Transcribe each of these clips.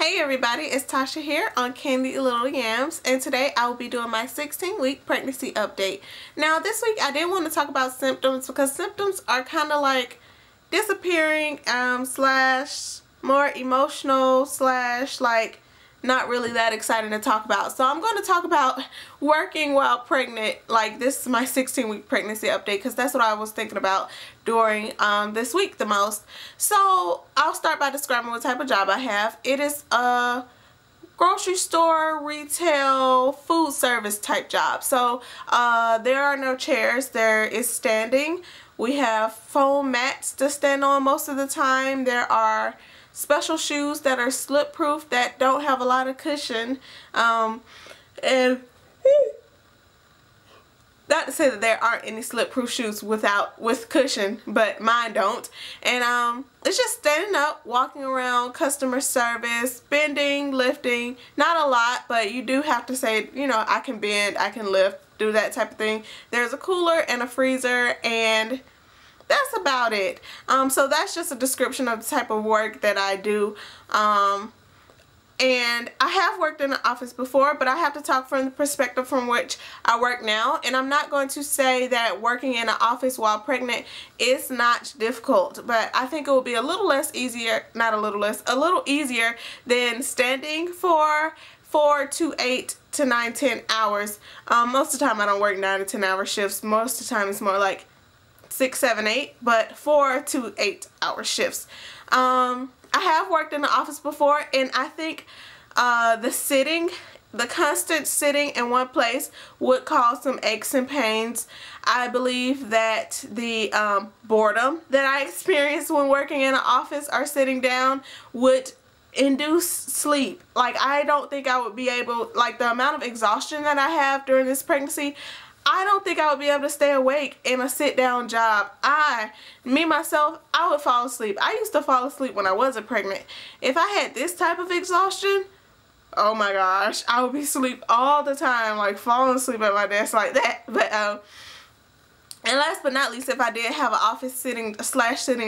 Hey everybody, it's Tasha here on Candied Little Yams, and today I will be doing my 16-week pregnancy update. Now this week I did want to talk about symptoms because symptoms are kind of like disappearing slash more emotional slash like not really that exciting to talk about. So I'm going to talk about working while pregnant. Like, this is my 16-week pregnancy update because that's what I was thinking about during this week the most. So I'll start by describing what type of job I have. It is a grocery store, retail, food service type job. So there are no chairs. There is standing. We have foam mats to stand on most of the time. There are special shoes that are slip proof that don't have a lot of cushion, and not to say that there aren't any slip proof shoes with cushion, but mine don't. And it's just standing up, walking around, customer service, bending, lifting, not a lot, but you do have to say, you know, I can bend, I can lift, do that type of thing. There's a cooler and a freezer, and that's about it. So that's just a description of the type of work that I do. And I have worked in an office before, but I have to talk from the perspective from which I work now. And I'm not going to say that working in an office while pregnant is not difficult, but I think it will be a little easier than standing for 4 to 8 to 9, 10 hours. Most of the time I don't work 9 to 10 hour shifts. Most of the time it's more like 6, 7, 8, but 4 to 8 hour shifts. I have worked in the office before, and I think the constant sitting in one place would cause some aches and pains. I believe that the boredom that I experienced when working in an office or sitting down would induce sleep. Like, I don't think I would be able, like, the amount of exhaustion that I have during this pregnancy, I don't think I would be able to stay awake in a sit-down job. Myself, I would fall asleep. I used to fall asleep when I wasn't pregnant. If I had this type of exhaustion, oh my gosh, I would be asleep all the time, like falling asleep at my desk like that. But and last but not least, if I did have an office sitting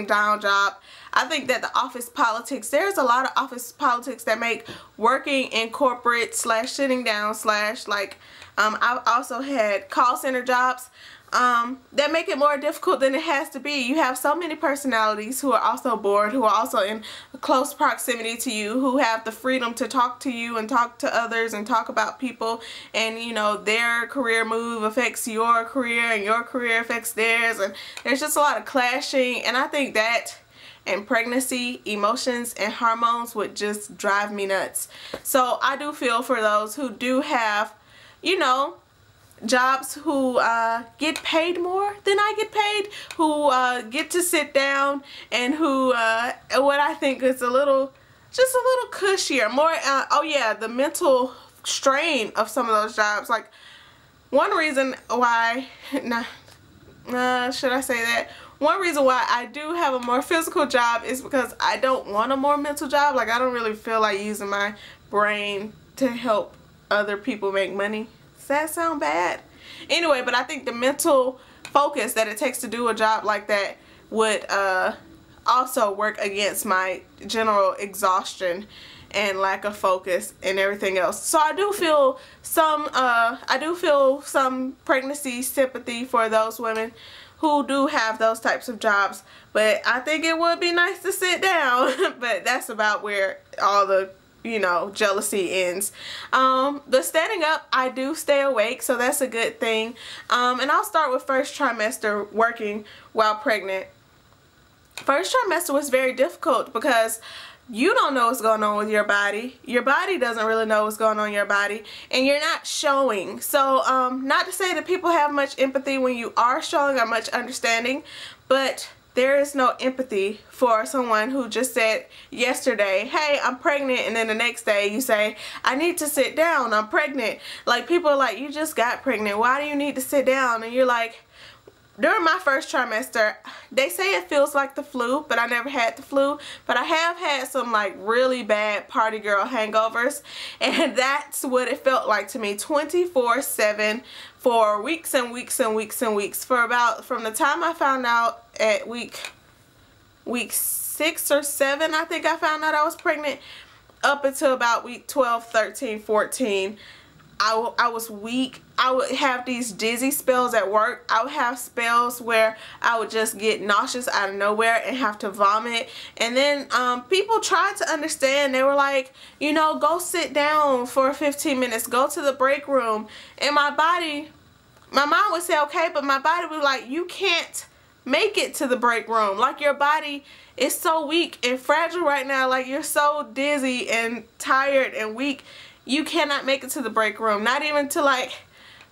down job, I think that the office politics, there's a lot of office politics that make working in corporate slash sitting down slash like, I've also had call center jobs that make it more difficult than it has to be. You have so many personalities who are also bored, who are also in close proximity to you, who have the freedom to talk to you and talk to others and talk about people, and you know, their career move affects your career and your career affects theirs, and there's just a lot of clashing. And I think that in pregnancy, emotions and hormones would just drive me nuts. So I do feel for those who do have, you know, jobs, who get paid more than I get paid, who get to sit down, and who what I think is just a little cushier, more oh yeah, the mental strain of some of those jobs. Like, one reason why, should I say that? One reason why I do have a more physical job is because I don't want a more mental job. Like, I don't really feel like using my brain to help other people make money. Does that sound bad? Anyway, but I think the mental focus that it takes to do a job like that would also work against my general exhaustion and lack of focus and everything else. So I do feel some pregnancy sympathy for those women who do have those types of jobs, but I think it would be nice to sit down. But that's about where all the, you know, jealousy ends. The standing up, I do stay awake, so that's a good thing. And I'll start with first trimester working while pregnant. First trimester was very difficult because you don't know what's going on with your body. Your body doesn't really know what's going on in your body, and you're not showing. So not to say that people have much empathy when you are showing or much understanding, but there is no empathy for someone who just said yesterday, hey, I'm pregnant, and then the next day you say, I need to sit down, I'm pregnant. Like, people are like, you just got pregnant, why do you need to sit down? And you're like, during my first trimester, they say it feels like the flu, but I never had the flu. But I have had some like really bad party girl hangovers, and that's what it felt like to me, 24/7 for weeks and weeks and weeks and weeks. From the time I found out at week 6 or 7, I think I found out I was pregnant, up until about week 12, 13, 14, I was weak. I would have these dizzy spells at work. I would have spells where I would just get nauseous out of nowhere and have to vomit. And then people tried to understand. They were like, you know, go sit down for 15 minutes. Go to the break room. And my body, my mom would say, okay, but my body would be like, you can't make it to the break room. Like, your body is so weak and fragile right now. Like, you're so dizzy and tired and weak. You cannot make it to the break room. Not even to like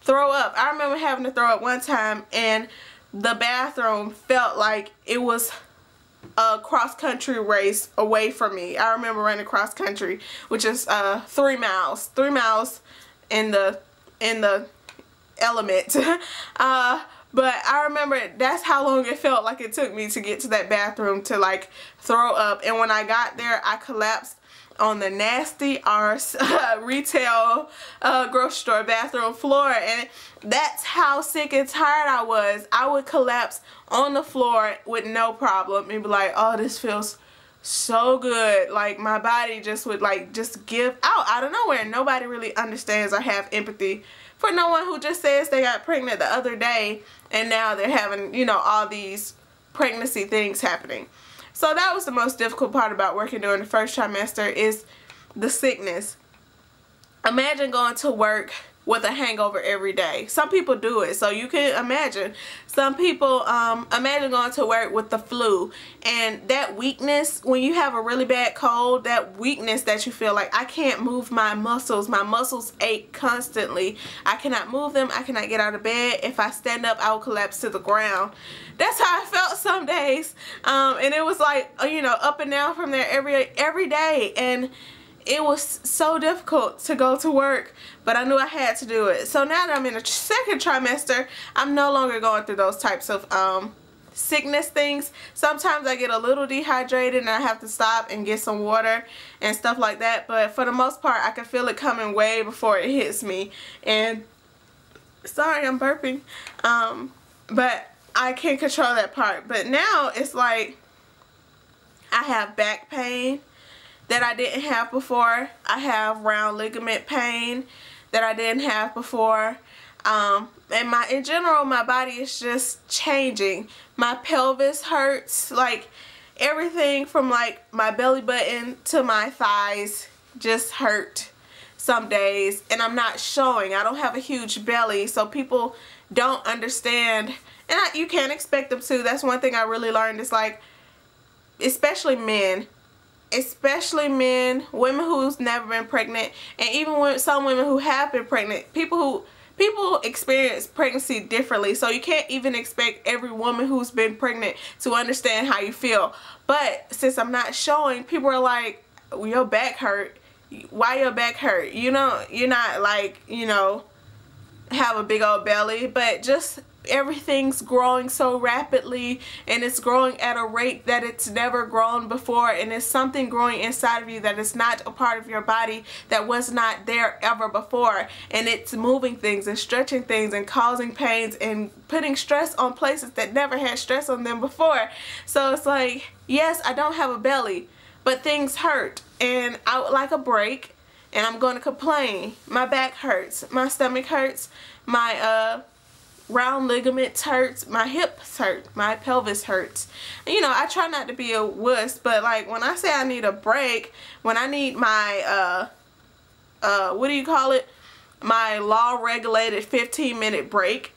throw up. I remember having to throw up one time and the bathroom felt like it was a cross-country race away from me. I remember running cross country, which is 3 miles. 3 miles in the element. But I remember that's how long it felt like it took me to get to that bathroom to like throw up. And when I got there, I collapsed on the nasty arse retail grocery store bathroom floor, and that's how sick and tired I was. I would collapse on the floor with no problem and be like, oh, this feels so good. Like, my body just would like just give out of nowhere. Nobody really understands or have empathy for no one who just says they got pregnant the other day and now they're having, you know, all these pregnancy things happening. So that was the most difficult part about working during the first trimester, is the sickness. Imagine going to work with a hangover every day. Some people do it, so you can imagine. Some people imagine going to work with the flu, and that weakness, when you have a really bad cold, that weakness that you feel like, I can't move my muscles ache constantly. I cannot move them. I cannot get out of bed. If I stand up, I will collapse to the ground. That's how I felt some days, and it was like, you know, up and down from there every day, and it was so difficult to go to work, but I knew I had to do it. So now that I'm in the second trimester, I'm no longer going through those types of sickness things. Sometimes I get a little dehydrated and I have to stop and get some water and stuff like that, but for the most part, I can feel it coming way before it hits me. And sorry, I'm burping, but I can control that part. But now it's like I have back pain that I didn't have before. I have round ligament pain that I didn't have before. And in general, my body is just changing. My pelvis hurts. Like, everything from like my belly button to my thighs just hurt some days. And I'm not showing. I don't have a huge belly, so people don't understand. And you can't expect them to. That's one thing I really learned. It's like, especially men, women who's never been pregnant, and even some women who have been pregnant, people experience pregnancy differently, so you can't even expect every woman who's been pregnant to understand how you feel. But since I'm not showing, people are like, well, your back hurt. Why your back hurt? You know, you're not like, you know, have a big old belly, but just everything's growing so rapidly, and it's growing at a rate that it's never grown before, and it's something growing inside of you that is not a part of your body, that was not there ever before, and it's moving things and stretching things and causing pains and putting stress on places that never had stress on them before. So it's like, yes, I don't have a belly, but things hurt and I would like a break, and I'm going to complain. My back hurts, my stomach hurts, my round ligaments hurts, my hips hurt, my pelvis hurts. And, you know, I try not to be a wuss, but like when I say I need a break, when I need my what do you call it, my law regulated 15-minute break,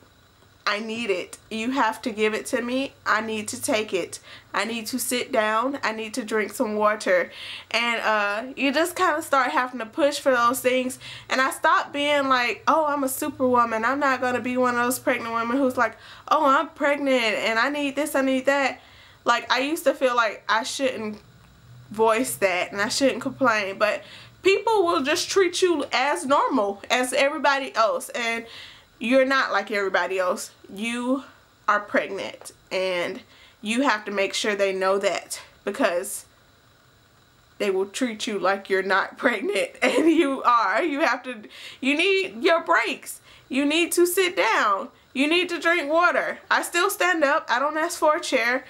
I need it. You have to give it to me. I need to take it. I need to sit down. I need to drink some water. And you just kind of start having to push for those things. And I stopped being like, oh, I'm a superwoman. I'm not going to be one of those pregnant women who's like, oh, I'm pregnant and I need this, I need that. Like, I used to feel like I shouldn't voice that and I shouldn't complain. But people will just treat you as normal as everybody else. And you're not like everybody else. You are pregnant, and you have to make sure they know that, because they will treat you like you're not pregnant, and you are. You need your breaks. You need to sit down. You need to drink water. I still stand up. I don't ask for a chair,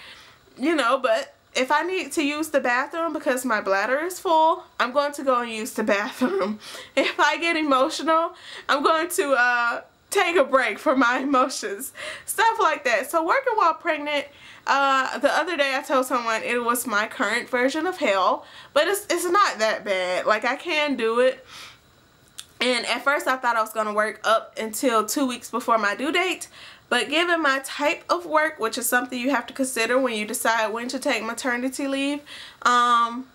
you know, but if I need to use the bathroom because my bladder is full, I'm going to go and use the bathroom. If I get emotional, I'm going to take a break for my emotions. Stuff like that. So working while pregnant, the other day I told someone it was my current version of hell, but it's not that bad. Like, I can do it. And at first I thought I was going to work up until 2 weeks before my due date. But given my type of work, which is something you have to consider when you decide when to take maternity leave, and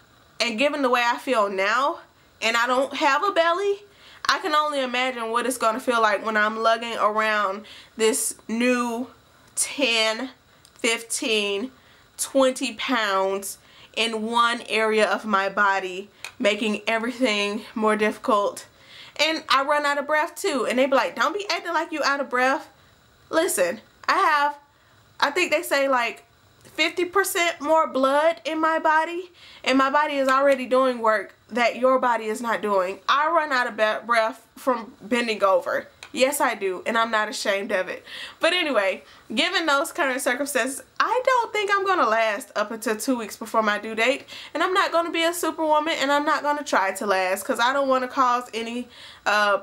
given the way I feel now, and I don't have a belly, I can only imagine what it's going to feel like when I'm lugging around this new 10, 15, 20 pounds in one area of my body, making everything more difficult. And I run out of breath too, and they be like, don't be acting like you out of breath. Listen, I think they say like 50% more blood in my body, and my body is already doing work that your body is not doing. I run out of breath from bending over. Yes, I do, and I'm not ashamed of it. But anyway, given those current circumstances, I don't think I'm going to last up until 2 weeks before my due date, and I'm not going to be a superwoman, and I'm not going to try to last because I don't want to cause any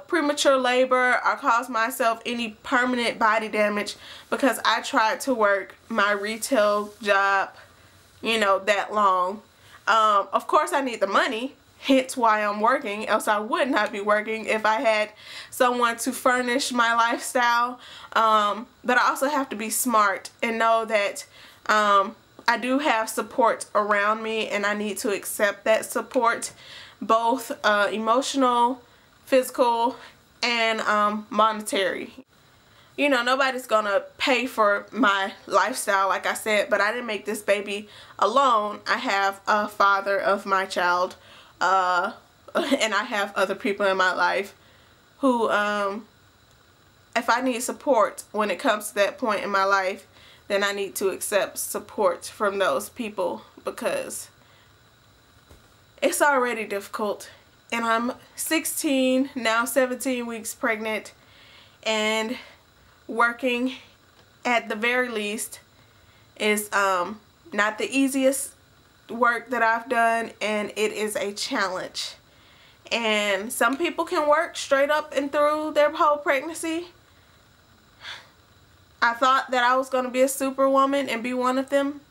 premature labor or cause myself any permanent body damage because I tried to work my retail job, you know, that long. Of course, I need the money. Hence why I'm working, else I would not be working if I had someone to furnish my lifestyle. But I also have to be smart and know that I do have support around me, and I need to accept that support, both emotional, physical, and monetary. You know, nobody's gonna pay for my lifestyle, like I said, but I didn't make this baby alone. I have a father of my child, and I have other people in my life who, if I need support when it comes to that point in my life, then I need to accept support from those people because it's already difficult. And I'm 16, now 17 weeks pregnant, and working at the very least is not the easiest work that I've done, and it is a challenge. And some people can work straight up and through their whole pregnancy. I thought that I was going to be a superwoman and be one of them.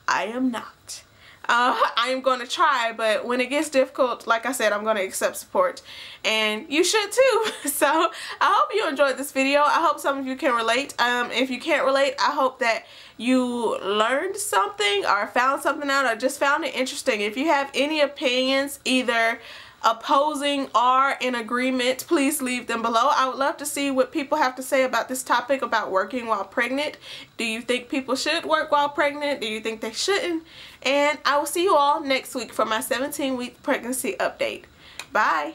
I am not. I am going to try, but when it gets difficult, like I said, I'm going to accept support, and you should too. So I hope you enjoyed this video. I hope some of you can relate. If you can't relate, I hope that you learned something or found something out or just found it interesting. If you have any opinions, either opposing or in agreement, please leave them below. I would love to see what people have to say about this topic about working while pregnant. Do you think people should work while pregnant? Do you think they shouldn't? And I will see you all next week for my 17-week pregnancy update. Bye.